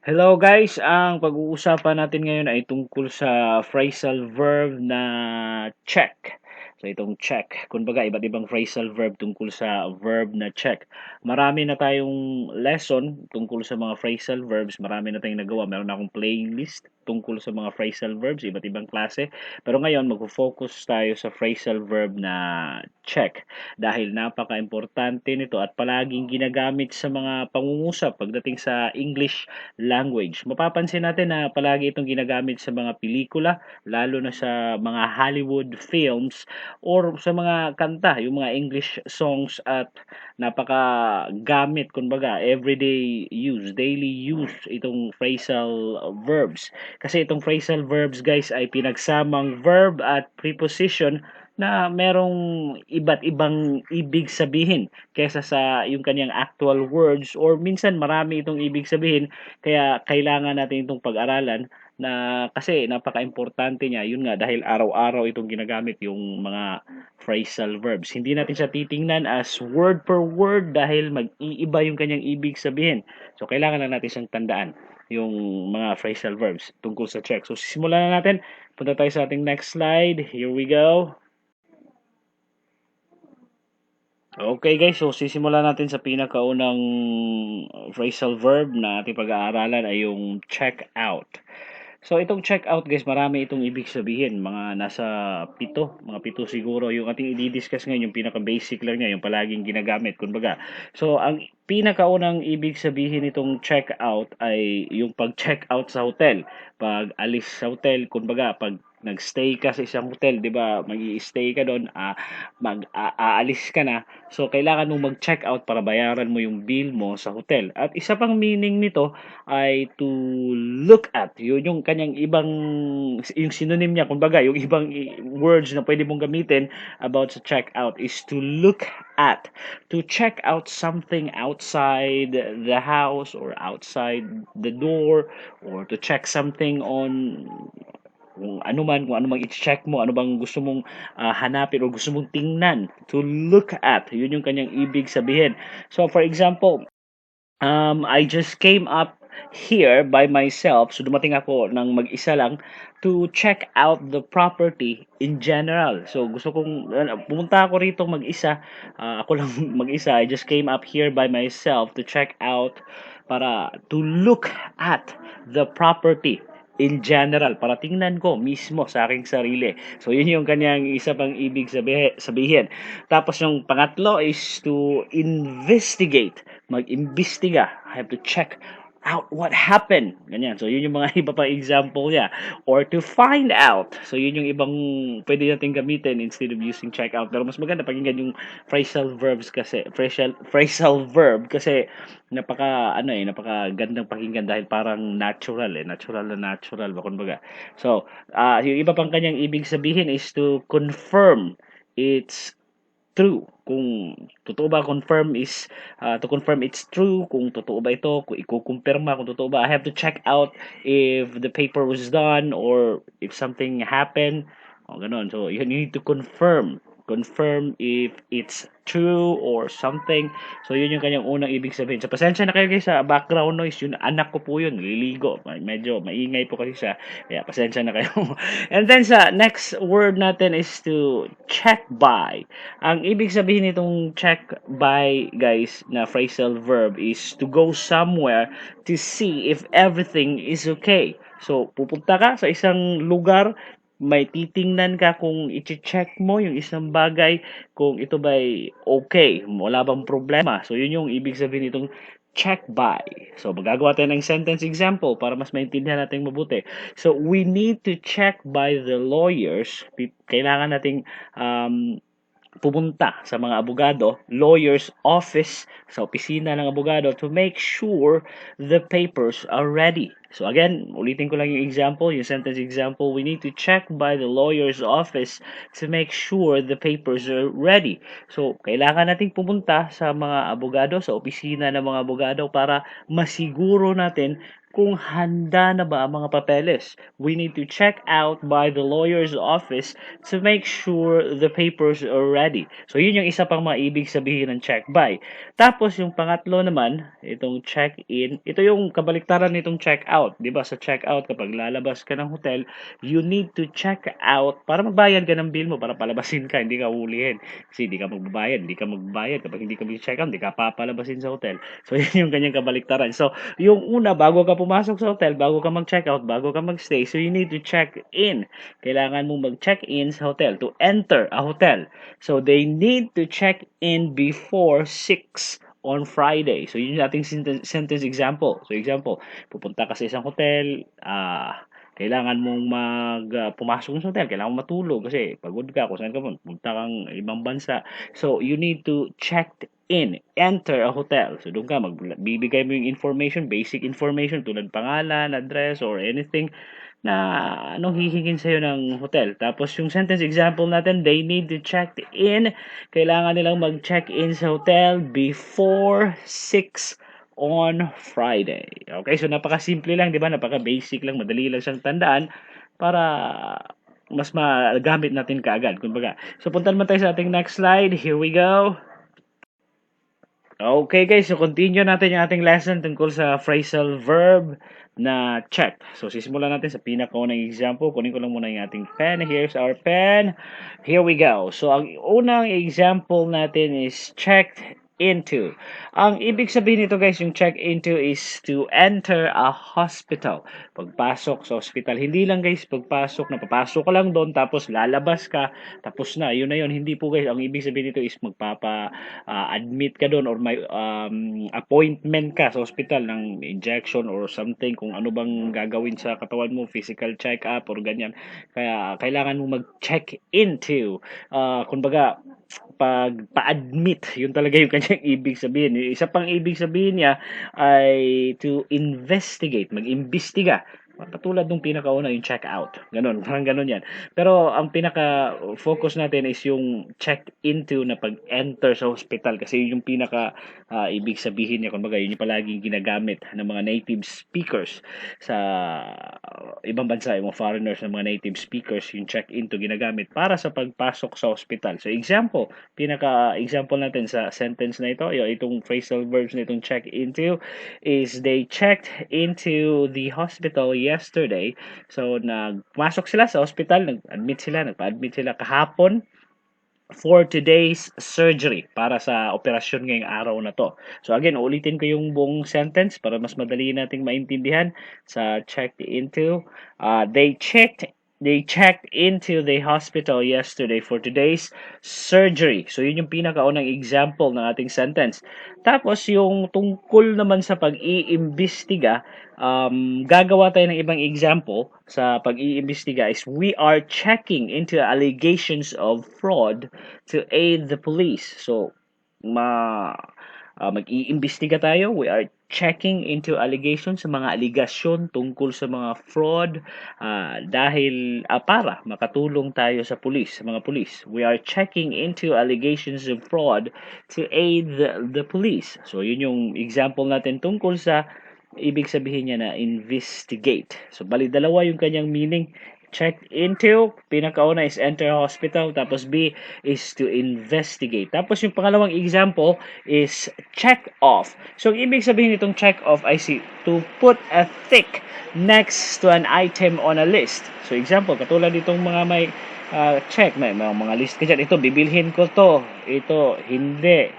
Hello guys, ang pag-uusapan natin ngayon ay tungkol sa phrasal verb na check. So itong check, kumbaga iba't ibang phrasal verb tungkol sa verb na check. Marami na tayong lesson tungkol sa mga phrasal verbs, marami na tayong nagawa. Meron na akong playlist tungkol sa mga phrasal verbs, iba't ibang klase. Pero ngayon, magfo-focus tayo sa phrasal verb na check dahil napaka-importante nito at palaging ginagamit sa mga pangungusap pagdating sa English language. Mapapansin natin na palagi itong ginagamit sa mga pelikula, lalo na sa mga Hollywood films or sa mga kanta, yung mga English songs at napakagamit, kumbaga, everyday use, daily use itong phrasal verbs. Kasi itong phrasal verbs, guys, ay pinagsamang verb at preposition na merong iba't ibang ibig sabihin kaysa sa yung kanyang actual words or minsan marami itong ibig sabihin kaya kailangan natin itong pag-aralan na kasi napaka-importante niya. Yun nga, dahil araw-araw itong ginagamit yung mga phrasal verbs. Hindi natin siya titingnan as word per word dahil mag-iiba yung kanyang ibig sabihin. So, kailangan lang natin siyang tandaan yung mga phrasal verbs tungkol sa check. So, simulan na natin. Punta tayo sa ating next slide. Here we go. Okay guys, so sisimulan natin sa pinakaunang phrasal verb na ating pag-aaralan ay yung check out. So itong check out guys, marami itong ibig sabihin, mga nasa mga pito siguro yung ating i-discuss ngayon, yung pinaka-basic lang niya, yung palaging ginagamit, kumbaga. So ang pinakaunang ibig sabihin nitong check out ay yung pag-check out sa hotel. Pag alis sa hotel, kumbaga pag nag-stay ka sa isang hotel, 'di ba? Magi-stay ka doon, aalis ka na. So kailangan mong mag-check out para bayaran mo yung bill mo sa hotel. At isa pang meaning nito ay to look at. Yun yung kanyang ibang, yung synonym niya, kumbaga, yung ibang words na pwede mong gamitin about sa check out is to look at. To check out something outside the house or outside the door or to check something on kung ano mang i-check mo, ano bang gusto mong hanapin o gusto mong tingnan, to look at, yun yung kanyang ibig sabihin. So, for example, I just came up here by myself, so dumating ako ng mag-isa lang to check out the property in general. So, gusto kong, pumunta ako rito mag-isa, ako lang mag-isa, I just came up here by myself to check out, to look at the property in general, para tingnan ko mismo sa aking sarili. So, yun yung kanyang isa pang ibig sabihin. Tapos, yung pangatlo is to investigate. Mag-imbestiga. I have to check out what happened. Ganyan. So, yun yung mga iba pang example niya. Or to find out. So, yun yung ibang pwede natin gamitin instead of using check out. Pero mas maganda pakinggan yung phrasal verbs kasi, phrasal verb kasi napaka gandang pakinggan dahil parang natural natural na natural ba kumbaga. So, yung iba pang kanyang ibig sabihin is to confirm it's true. Kung totoo ba, confirm is to confirm it's true, kung totoo ba ito, kung ikukumpirma kung totoo ba. I have to check out if the paper was done or if something happened. O ganun. So, you need to confirm if it's true or something. So, yun yung kanyang unang ibig sabihin. So, pasensya na kayo guys sa background noise. Yun, anak ko po yun. Liligo. Medyo maingay po kasi siya. Kaya, pasensya na kayo. And then, sa next word natin is to check by. Ang ibig sabihin nitong check by, guys, na phrasal verb is to go somewhere to see if everything is okay. So, pupunta ka sa isang lugar, may titingnan ka kung i-check mo yung isang bagay kung ito ba'y okay, wala bang problema. So, yun yung ibig sabihin nitong check by. So, magagawa tayo ng sentence example para mas maintindihan natin mabuti. So, we need to check by the lawyers. Kailangan nating pumunta sa mga abogado, lawyer's office, sa opisina ng abogado to make sure the papers are ready. So again, ulitin ko lang yung example, yung sentence example, we need to check by the lawyer's office to make sure the papers are ready. So, kailangan nating pumunta sa mga abogado, sa opisina ng mga abogado para masiguro natin kung handa na ba ang mga papeles. We need to check out by the lawyer's office to make sure the papers are ready. So, yun yung isa pang maibig sabihin ng check by. Tapos, yung pangatlo naman, itong check-in, ito yung kabaliktaran nitong check-out. Di ba sa check-out, kapag lalabas ka ng hotel, you need to check out para magbayad ka ng bill mo, para palabasin ka, hindi ka ulihin. Kasi hindi ka magbabayad. Kapag hindi ka mag-check out, hindi ka papalabasin sa hotel. So, yun yung kanyang kabaliktaran. So, yung una, bago ka pumasok sa hotel, bago ka mag-check out, bago ka mag-stay, so you need to check in. Kailangan mong mag-check in sa hotel to enter a hotel. So, they need to check in before 6 on Friday. So, yun yung ating sentence example. So, example, pupunta ka sa isang hotel, kailangan mong pumasok sa hotel, kailangan mong matulog kasi pagod ka, kung saan ka punta kang ibang bansa. So, you need to check enter a hotel. So, doon ka, magbibigay mo yung information, basic information, tulad pangalan, address, or anything na anong hihingin sa'yo ng hotel. Tapos, yung sentence example natin, they need to check in. Kailangan nilang mag-check in sa hotel before 6 on Friday. Okay, so napaka-simple lang, di ba? Napaka-basic lang, madali lang siyang tandaan para mas magamit natin kaagad. Kumbaga. So, punta naman tayo sa ating next slide. Here we go. Okay guys, so continue natin yung ating lesson tungkol sa phrasal verb na check. So sisimulan natin sa pinakaunang example. Kunin ko lang muna yung ating pen. Here's our pen. Here we go. So ang unang example natin is checked into. Ang ibig sabihin nito guys, yung check into is to enter a hospital. Pagpasok sa hospital. Hindi lang guys, pagpasok, napapasok ka lang doon, tapos lalabas ka, tapos na, yun na yun. Hindi po guys, ang ibig sabihin nito is admit ka doon or may appointment ka sa hospital ng injection or something, kung ano bang gagawin sa katawan mo, physical check-up or ganyan. Kaya kailangan mo mag-check into. Kumbaga, pag pa-admit, yun talaga yung kanyang ibig sabihin. Yung isa pang ibig sabihin niya ay to investigate, mag-imbestiga. Katulad nung pinakauna, yung check out. Ganun, parang ganun yan. Pero ang pinaka-focus natin is yung check into na pag-enter sa hospital kasi yung pinaka ibig sabihin niya. Kumbaga, yun yung palaging ginagamit ng mga native speakers sa ibang bansa, yung mga foreigners ng mga native speakers, yung check into ginagamit para sa pagpasok sa hospital. So, example, pinaka-example natin sa sentence na ito, itong phrasal verbs na itong check into is they checked into the hospital yesterday. So, nagmasok sila sa hospital, nagpa-admit sila kahapon for today's surgery, para sa operasyon ngayong araw na to. So again, ulitin ko yung buong sentence para mas madali nating maintindihan sa checked into. They checked into the hospital yesterday for today's surgery. So yun yung pinakaunang example ng ating sentence. Tapos yung tungkol naman sa pag-iimbestiga, gagawa tayo ng ibang example sa pag-iimbestiga is we are checking into allegations of fraud to aid the police. So, mag-iimbestiga tayo. We are checking into allegations sa mga aligasyon tungkol sa mga fraud dahil para makatulong tayo sa mga pulis. We are checking into allegations of fraud to aid the police. So, yun yung example natin tungkol sa ibig sabihin niya na investigate. So, bali dalawa yung kanyang meaning. Check into, pinakauna is enter a hospital, tapos B is to investigate. Tapos yung pangalawang example is check off. So, ang ibig sabihin nitong check off ay to put a tick next to an item on a list. So, example, katulad itong mga may check, may mga list ka dyan. Ito, bibilhin ko to. Ito, hindi.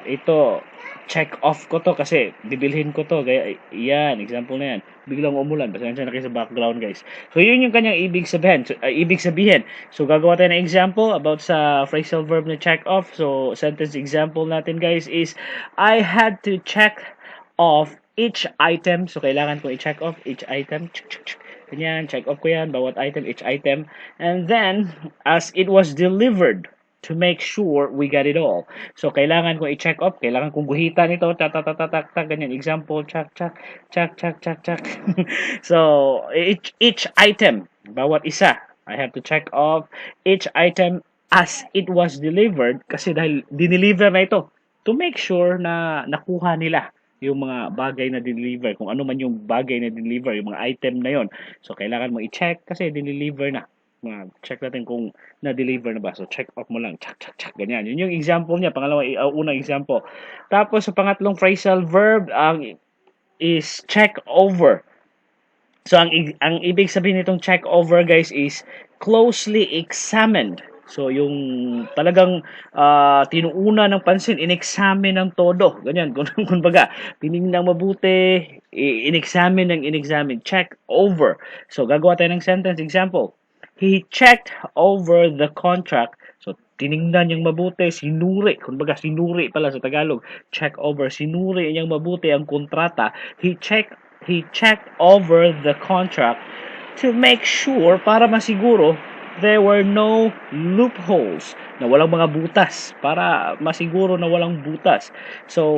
Ito, check off ko to kasi bibilhin ko to. Kaya, yan, example na yan. Biglang umulan. Pasensya na kayo sa background, guys. So, yun yung kanyang ibig sabihin. So, gagawa tayo ng example about sa phrasal verb na check off. So, sentence example natin, guys, is I had to check off each item. So, kailangan ko i-check off each item. Ganyan, check off ko yan, bawat item, each item. And then, as it was delivered, to make sure we got it all. So, kailangan ko i-check off, kailangan kong guhitan ito, ganyan, example, check. So, each item, bawat isa, I have to check off each item as it was delivered, kasi dahil dineliver na ito, to make sure na nakuha nila yung mga bagay na deliver, kung ano man yung bagay na deliver, yung mga item na yon. So, kailangan mo i-check kasi deliver na. Check natin kung na-deliver na ba. So, check off mo lang. Check, check, check. Ganyan. Yun yung example niya. Unang example. Tapos, sa pangatlong phrasal verb, is check over. So, ang ibig sabihin nitong check over, guys, is closely examined. So, yung talagang tinuuna ng pansin, in-examine ng todo. Ganyan, kung baga, tinignan mabuti, in-examine ng in-examine, check over. So, gagawa tayo ng sentence example. He checked over the contract. So, tiningnan niyang mabuti, sinuri. Kumbaga, sinuri pala sa Tagalog. Check over, sinuri niyang mabuti ang kontrata. He checked over the contract to make sure, para masiguro, there were no loopholes, na walang mga butas, para masiguro na walang butas. So,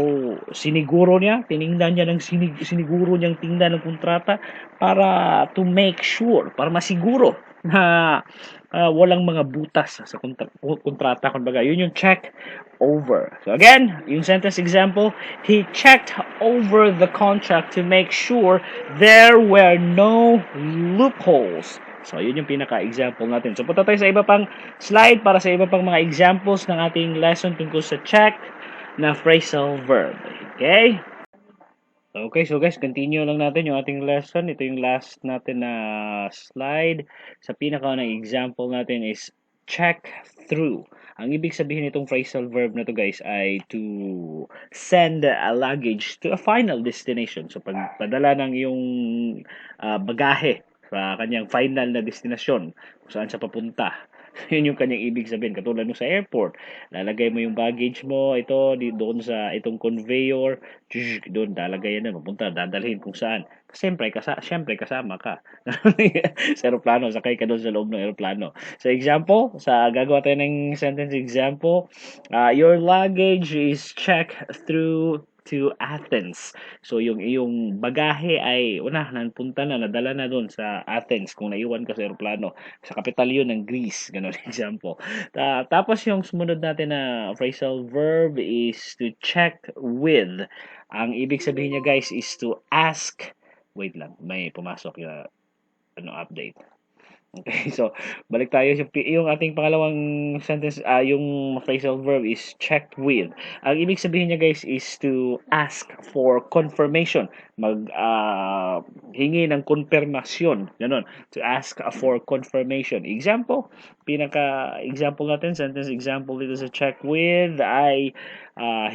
siniguro niya, tiningnan niya ng siniguro niyang tingnan ng kontrata para to make sure, para masiguro na walang mga butas sa kontrata. Kumbaga, yun yung check over. So again, yung sentence example, he checked over the contract to make sure there were no loopholes. So, yun yung pinaka-example natin. So, punta tayo sa iba pang slide para sa iba pang mga examples ng ating lesson tungkol sa check na phrasal verb. Okay? Okay, so guys, continue lang natin yung ating lesson. Ito yung last natin na slide. Sa pinaka-unang example natin is check through. Ang ibig sabihin nitong phrasal verb na to, guys, ay to send a luggage to a final destination. So, pagpadala ng yung bagahe sa kanyang final na destinasyon, kung saan siya papunta. Yun yung kanyang ibig sabihin. Katulad nung sa airport, lalagay mo yung baggage mo, doon sa itong conveyor, doon lalagay yan, mapunta, dadalhin kung saan. Siyempre, kasama ka. Sa aeroplano, sakay ka doon sa loob ng aeroplano. So, example, gagawa tayo ng sentence example, your luggage is checked through to Athens. So, yung iyong bagahe ay, napunta na, nadala na doon sa Athens kung naiwan ka sa aeroplano. Sa capital yun ng Greece, ganun example. Tapos yung sumunod natin na phrasal verb is to check with. Ang ibig sabihin niya, guys, is to ask. Wait lang, may pumasok yung update. Okay, so balik tayo yung ating pangalawang sentence, yung phrasal verb is checked with. Ang ibig sabihin niya, guys, is to ask for confirmation. Hingi ng konfirmasyon, ganun. To ask for confirmation. Example, pinaka-example natin, sentence example dito sa check with ay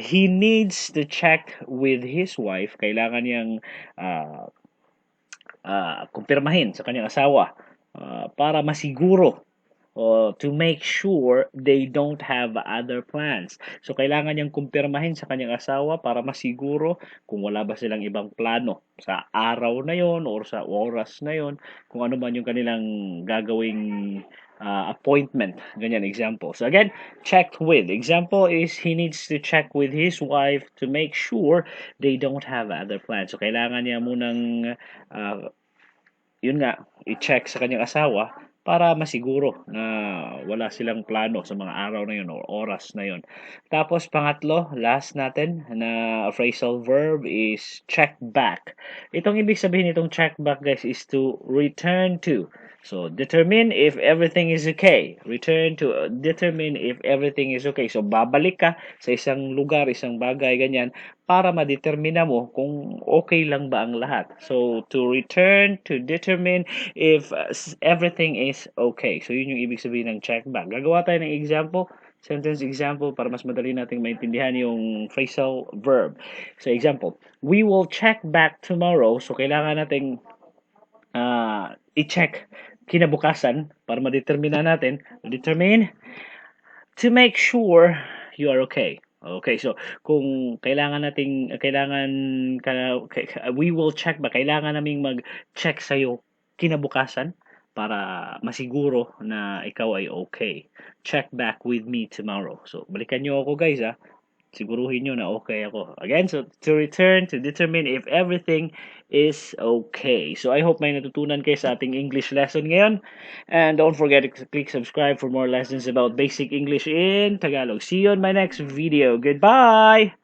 he needs to check with his wife. Kailangan niyang kumpirmahin sa kanyang asawa para masiguro to make sure they don't have other plans. So, kailangan niyang kumpirmahin sa kanyang asawa para masiguro kung wala ba silang ibang plano sa araw na yon or sa oras na yon, kung ano man yung kanilang gagawing appointment. Ganyan, example. So, again, check with. Example is he needs to check with his wife to make sure they don't have other plans. So, kailangan niya munang yun nga, i-check sa kanyang asawa para masiguro na wala silang plano sa mga araw na yun o oras na yun. Tapos pangatlo, last natin na phrasal verb is check back. Itong ibig sabihin itong check back, guys, is to return to. So, determine if everything is okay. Return to, determine if everything is okay. So, babalik ka sa isang lugar, isang bagay, ganyan, para madetermina mo kung okay lang ba ang lahat. So, to return, to determine if everything is okay. So, yun yung ibig sabihin ng check back. Gagawa tayo ng example, sentence example, para mas madali nating maintindihan yung phrasal verb. So, example, we will check back tomorrow. So, kailangan nating i-check kinabukasan para madetermina natin, determine to make sure you are okay. Okay, so kung we will check ba, kailangan naming mag-check sa'yo kinabukasan para masiguro na ikaw ay okay. Check back with me tomorrow. So, balikan nyo ako, guys, siguruhin nyo na okay ako. Again, so to return, to determine if everything is okay. So I hope may natutunan kayo sa ating English lesson ngayon. And don't forget to click subscribe for more lessons about basic English in Tagalog. See you on my next video. Goodbye!